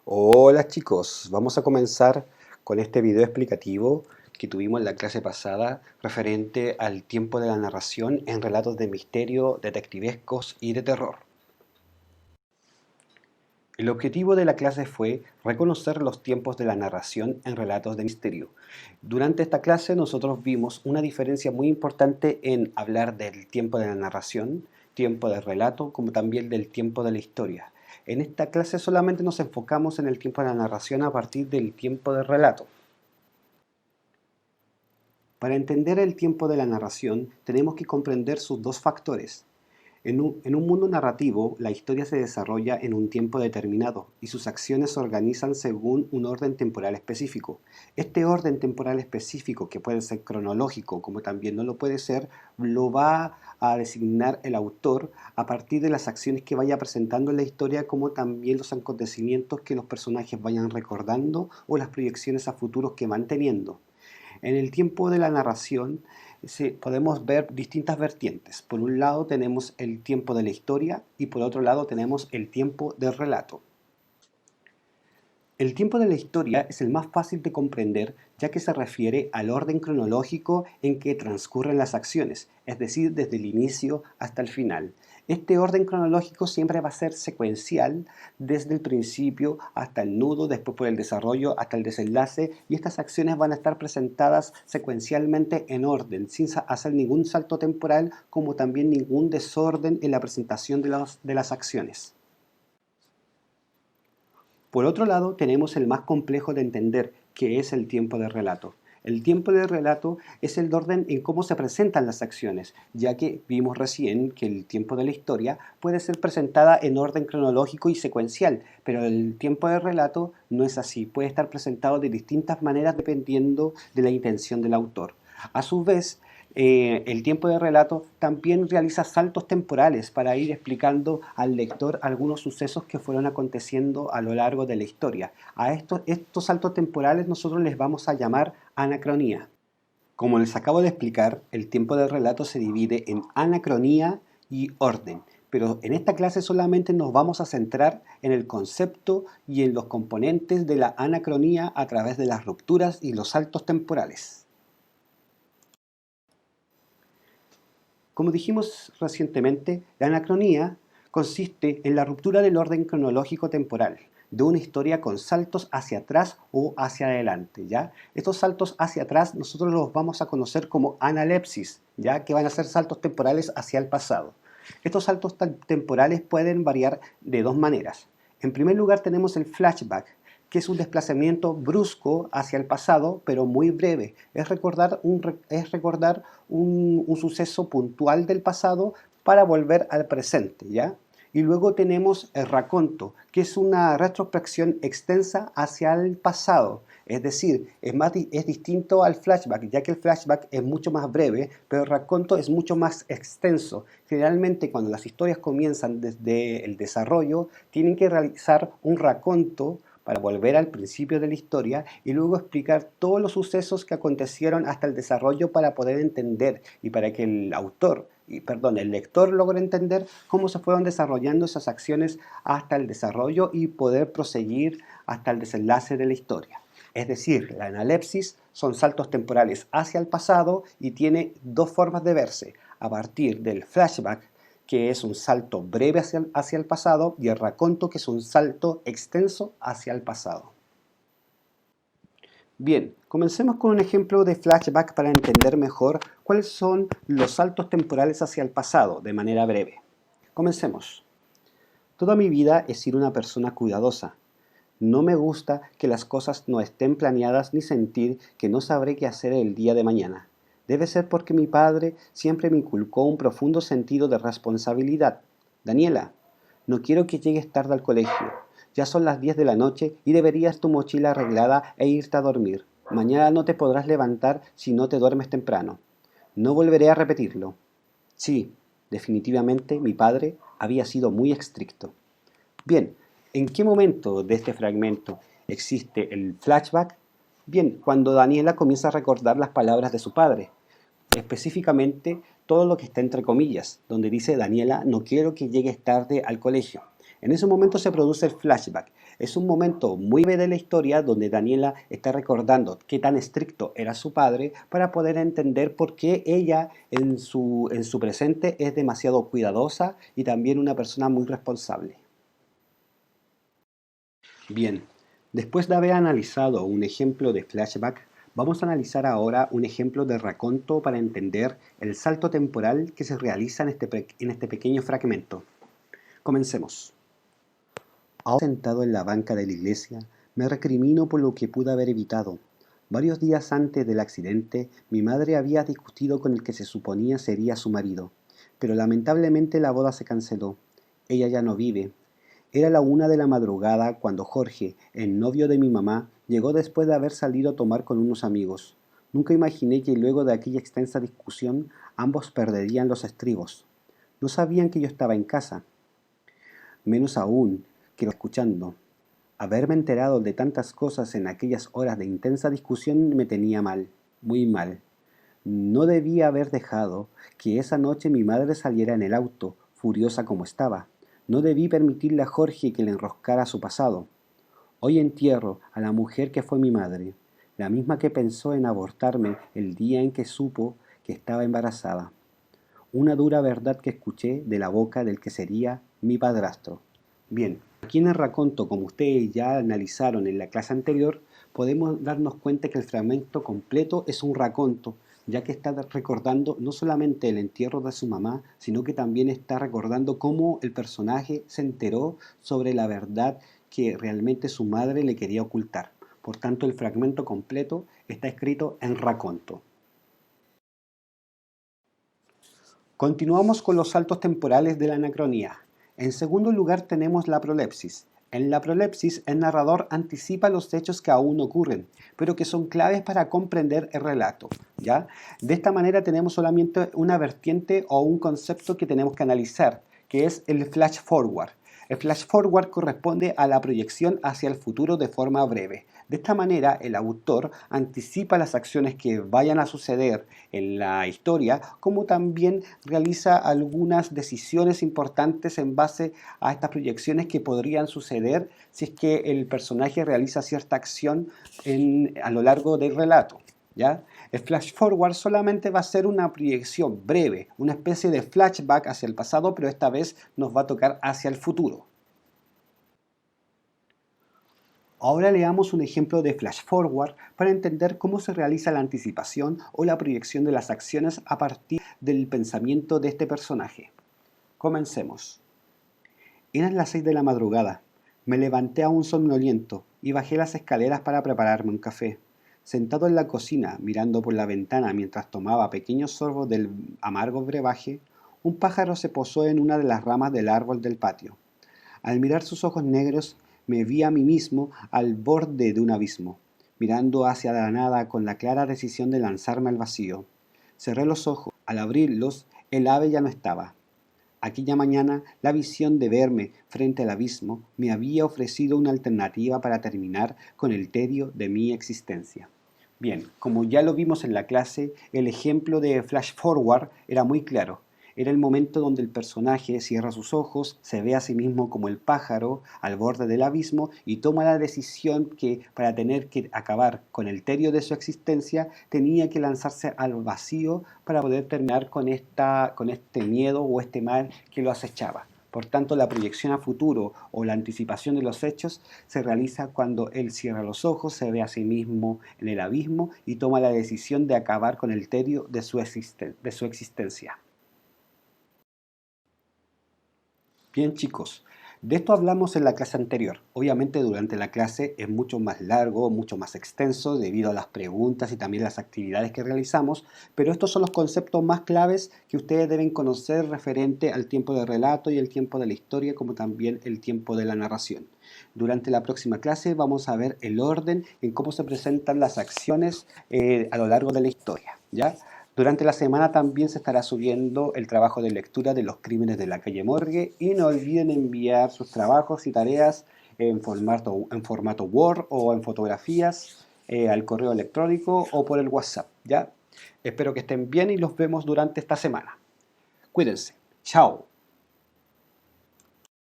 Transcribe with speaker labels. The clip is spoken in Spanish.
Speaker 1: Hola chicos, vamos a comenzar con este video explicativo que tuvimos en la clase pasada referente al tiempo de la narración en relatos de misterio, detectivescos y de terror. El objetivo de la clase fue reconocer los tiempos de la narración en relatos de misterio. Durante esta clase nosotros vimos una diferencia muy importante en hablar del tiempo de la narración, tiempo del relato, como también del tiempo de la historia. En esta clase solamente nos enfocamos en el tiempo de la narración a partir del tiempo del relato. Para entender el tiempo de la narración tenemos que comprender sus dos factores. En un mundo narrativo, la historia se desarrolla en un tiempo determinado y sus acciones se organizan según un orden temporal específico. Este orden temporal específico, que puede ser cronológico como también no lo puede ser, lo va a designar el autor a partir de las acciones que vaya presentando en la historia, como también los acontecimientos que los personajes vayan recordando o las proyecciones a futuros que van teniendo. En el tiempo de la narración podemos ver distintas vertientes. Por un lado tenemos el tiempo de la historia y por otro lado tenemos el tiempo del relato. El tiempo de la historia es el más fácil de comprender, ya que se refiere al orden cronológico en que transcurren las acciones, es decir, desde el inicio hasta el final. Este orden cronológico siempre va a ser secuencial, desde el principio hasta el nudo, después por el desarrollo hasta el desenlace, y estas acciones van a estar presentadas secuencialmente en orden, sin hacer ningún salto temporal, como también ningún desorden en la presentación de las acciones. Por otro lado, tenemos el más complejo de entender, que es el tiempo de relato. El tiempo de relato es el orden en cómo se presentan las acciones, ya que vimos recién que el tiempo de la historia puede ser presentada en orden cronológico y secuencial, pero el tiempo de relato no es así, puede estar presentado de distintas maneras dependiendo de la intención del autor. A su vez, el tiempo de relato también realiza saltos temporales para ir explicando al lector algunos sucesos que fueron aconteciendo a lo largo de la historia. A estos saltos temporales nosotros les vamos a llamar anacronía. Como les acabo de explicar, el tiempo de relato se divide en anacronía y orden, pero en esta clase solamente nos vamos a centrar en el concepto y en los componentes de la anacronía a través de las rupturas y los saltos temporales. Como dijimos recientemente, la anacronía consiste en la ruptura del orden cronológico temporal de una historia con saltos hacia atrás o hacia adelante, ¿ya? Estos saltos hacia atrás nosotros los vamos a conocer como analepsis, ¿ya? Que van a ser saltos temporales hacia el pasado. Estos saltos temporales pueden variar de dos maneras. En primer lugar tenemos el flashback, que es un desplazamiento brusco hacia el pasado, pero muy breve. Es recordar un suceso puntual del pasado para volver al presente, ¿ya? Y luego tenemos el raconto, que es una retrospección extensa hacia el pasado. Es decir, es distinto al flashback, ya que el flashback es mucho más breve, pero el raconto es mucho más extenso. Generalmente cuando las historias comienzan desde el desarrollo, tienen que realizar un raconto para volver al principio de la historia y luego explicar todos los sucesos que acontecieron hasta el desarrollo para poder entender y para que el lector logre entender cómo se fueron desarrollando esas acciones hasta el desarrollo y poder proseguir hasta el desenlace de la historia. Es decir, la analepsis son saltos temporales hacia el pasado y tiene dos formas de verse: a partir del flashback, que es un salto breve hacia el pasado, y el raconto, que es un salto extenso hacia el pasado. Bien, comencemos con un ejemplo de flashback para entender mejor cuáles son los saltos temporales hacia el pasado, de manera breve. Comencemos. Toda mi vida he sido una persona cuidadosa. No me gusta que las cosas no estén planeadas ni sentir que no sabré qué hacer el día de mañana. Debe ser porque mi padre siempre me inculcó un profundo sentido de responsabilidad. Daniela, no quiero que llegues tarde al colegio. Ya son las 10 de la noche y deberías tu mochila arreglada e irte a dormir. Mañana no te podrás levantar si no te duermes temprano. No volveré a repetirlo. Sí, definitivamente mi padre había sido muy estricto. Bien, ¿en qué momento de este fragmento existe el flashback? Bien, cuando Daniela comienza a recordar las palabras de su padre, específicamente todo lo que está entre comillas, donde dice: Daniela, no quiero que llegues tarde al colegio. En ese momento se produce el flashback. Es un momento muy breve de la historia donde Daniela está recordando qué tan estricto era su padre para poder entender por qué ella en su presente es demasiado cuidadosa y también una persona muy responsable. Bien, después de haber analizado un ejemplo de flashback, vamos a analizar ahora un ejemplo de raconto para entender el salto temporal que se realiza en este pequeño fragmento. Comencemos. Ahora sentado en la banca de la iglesia, me recrimino por lo que pude haber evitado. Varios días antes del accidente, mi madre había discutido con el que se suponía sería su marido, pero lamentablemente la boda se canceló. Ella ya no vive. Era la 1 de la madrugada cuando Jorge, el novio de mi mamá, llegó después de haber salido a tomar con unos amigos. Nunca imaginé que luego de aquella extensa discusión ambos perderían los estribos. No sabían que yo estaba en casa, menos aún que lo escuchando. Haberme enterado de tantas cosas en aquellas horas de intensa discusión me tenía mal, muy mal. No debía haber dejado que esa noche mi madre saliera en el auto, furiosa como estaba. No debí permitirle a Jorge que le enroscara su pasado. Hoy entierro a la mujer que fue mi madre, la misma que pensó en abortarme el día en que supo que estaba embarazada. Una dura verdad que escuché de la boca del que sería mi padrastro. Bien, aquí en el raconto, como ustedes ya analizaron en la clase anterior, podemos darnos cuenta que el fragmento completo es un raconto, ya que está recordando no solamente el entierro de su mamá, sino que también está recordando cómo el personaje se enteró sobre la verdad que realmente su madre le quería ocultar. Por tanto, el fragmento completo está escrito en raconto. Continuamos con los saltos temporales de la anacronía. En segundo lugar tenemos la prolepsis. En la prolepsis, el narrador anticipa los hechos que aún ocurren, pero que son claves para comprender el relato, ¿ya? De esta manera tenemos solamente una vertiente o un concepto que tenemos que analizar, que es el flash forward. El flash forward corresponde a la proyección hacia el futuro de forma breve. De esta manera, el autor anticipa las acciones que vayan a suceder en la historia, como también realiza algunas decisiones importantes en base a estas proyecciones que podrían suceder si es que el personaje realiza cierta acción a lo largo del relato, ¿ya? El flash forward solamente va a ser una proyección breve, una especie de flashback hacia el pasado, pero esta vez nos va a tocar hacia el futuro. Ahora leamos un ejemplo de flash forward para entender cómo se realiza la anticipación o la proyección de las acciones a partir del pensamiento de este personaje. Comencemos. Eran las 6 de la madrugada. Me levanté aún somnoliento y bajé las escaleras para prepararme un café. Sentado en la cocina, mirando por la ventana mientras tomaba pequeños sorbos del amargo brebaje, un pájaro se posó en una de las ramas del árbol del patio. Al mirar sus ojos negros, me vi a mí mismo al borde de un abismo, mirando hacia la nada con la clara decisión de lanzarme al vacío. Cerré los ojos. Al abrirlos, el ave ya no estaba. Aquella mañana, la visión de verme frente al abismo me había ofrecido una alternativa para terminar con el tedio de mi existencia. Bien, como ya lo vimos en la clase, el ejemplo de flash forward era muy claro. Era el momento donde el personaje cierra sus ojos, se ve a sí mismo como el pájaro al borde del abismo y toma la decisión que para tener que acabar con el tedio de su existencia tenía que lanzarse al vacío para poder terminar con este miedo o este mal que lo acechaba. Por tanto, la proyección a futuro o la anticipación de los hechos se realiza cuando él cierra los ojos, se ve a sí mismo en el abismo y toma la decisión de acabar con el tedio de su existencia. Bien chicos, de esto hablamos en la clase anterior. Obviamente durante la clase es mucho más largo, mucho más extenso debido a las preguntas y también las actividades que realizamos, pero estos son los conceptos más claves que ustedes deben conocer referente al tiempo de relato y el tiempo de la historia, como también el tiempo de la narración. Durante la próxima clase vamos a ver el orden en cómo se presentan las acciones a lo largo de la historia, ¿ya? Durante la semana también se estará subiendo el trabajo de lectura de los crímenes de la calle Morgue y no olviden enviar sus trabajos y tareas en formato Word o en fotografías al correo electrónico o por el WhatsApp, ¿ya? Espero que estén bien y los vemos durante esta semana. Cuídense. Chao.